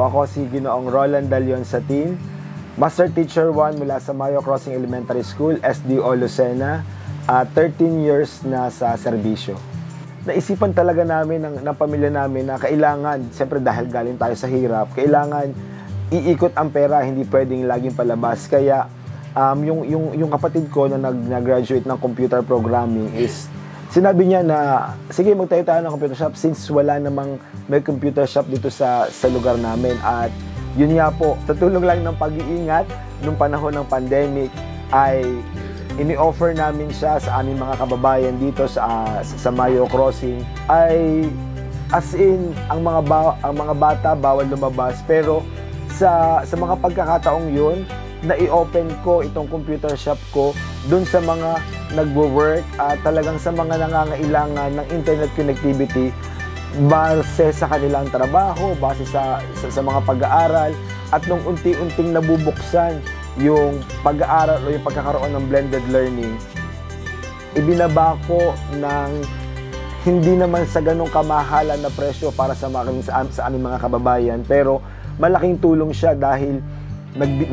Ako si Ginoong Roland Dalion Satin, Master Teacher 1 mula sa Mayo Crossing Elementary School, SDO Lucena, at 13 years na sa serbisyo. Naisipan talaga namin ng pamilya namin na kailangan, siyempre dahil galing tayo sa hirap, kailangan iikot ang pera, hindi pwedeng laging palabas. Kaya yung kapatid ko na nag-graduate ng computer programming is sinabi niya na sige, magtayo tayo ng computer shop since wala namang may computer shop dito sa lugar namin. At yun nga po, sa tulong lang ng pag-iingat nung panahon ng pandemic ay ini-offer namin siya sa aming mga kababayan dito sa Mayo Crossing. Ay as in, ang mga bata bawal lumabas, pero sa mga pagkakataong yun, na-i-open ko itong computer shop ko dun sa mga nagwo-work at talagang sa mga nangangailangan ng internet connectivity base sa kanilang trabaho, base sa mga pag-aaral, at nung unti-unting nabubuksan yung pag-aaral o yung pagkakaroon ng blended learning, ibinaba ko ng hindi naman sa ganong kamahalan na presyo para sa aming mga kababayan, pero malaking tulong siya dahil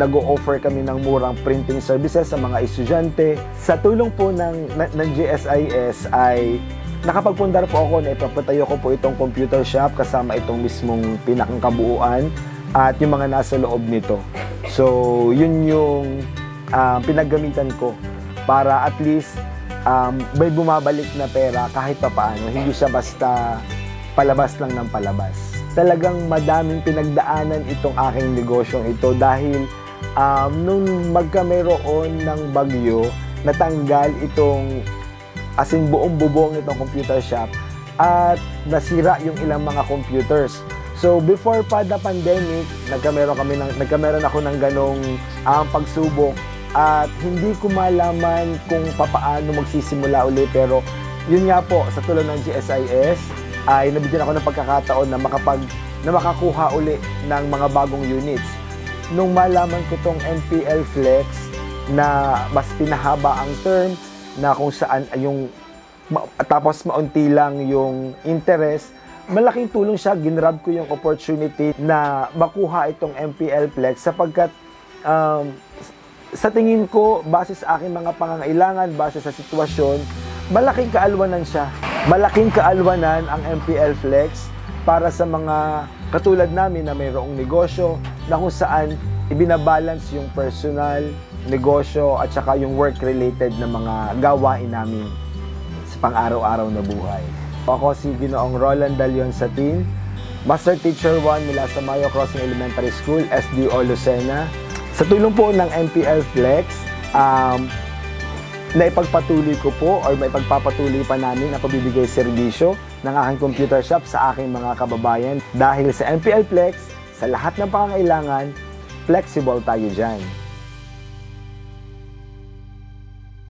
nag-o-offer kami ng murang printing services sa mga estudyante. Sa tulong po ng GSIS ay nakapagpundar po ako na ipapatayo ko po itong computer shop kasama itong mismong pinakang kabuuan at yung mga nasa loob nito. So, yun yung pinaggamitan ko para at least may bumabalik na pera kahit papaano. Hindi siya basta palabas lang ng palabas. Talagang madaming pinagdaanan itong aking negosyong ito dahil nung magkameroon ng bagyo, natanggal itong buong bubong itong computer shop at nasira yung ilang mga computers. So before pa the pandemic, nagkameron ako ng ganong pagsubok at hindi ko malaman kung papaano magsisimula uli, pero yun nga po, sa tulong ng GSIS ay nabigyan ako ng pagkakataon na makakuha uli ng mga bagong units. Nung malaman ko tong NPL Flex na mas pinahaba ang term, na kung saan tapos maunti lang yung interest, malaking tulong siya. Ginrab ko yung opportunity na makuha itong NPL Flex sapagkat sa tingin ko, base sa aking mga pangangailangan, base sa sitwasyon, malaking kaalwanan siya. Malaking kaalwanan ang NPL Flex para sa mga katulad namin na mayroong negosyo na kung saan ibinabalance yung personal, negosyo at saka yung work-related na mga gawain namin sa pang-araw-araw na buhay. Ako si Ginoong Roland Dalion Satin, Master Teacher 1 mula sa Mayo Crossing Elementary School, SDO Lucena. Sa tulong po ng NPL Flex, na ipagpatuloy ko po or maipagpapatuloy pa namin ang pagbibigay serbisyo ng aking computer shop sa aking mga kababayan. Dahil sa NPL Flex, sa lahat ng pangangailangan, flexible tayo dyan.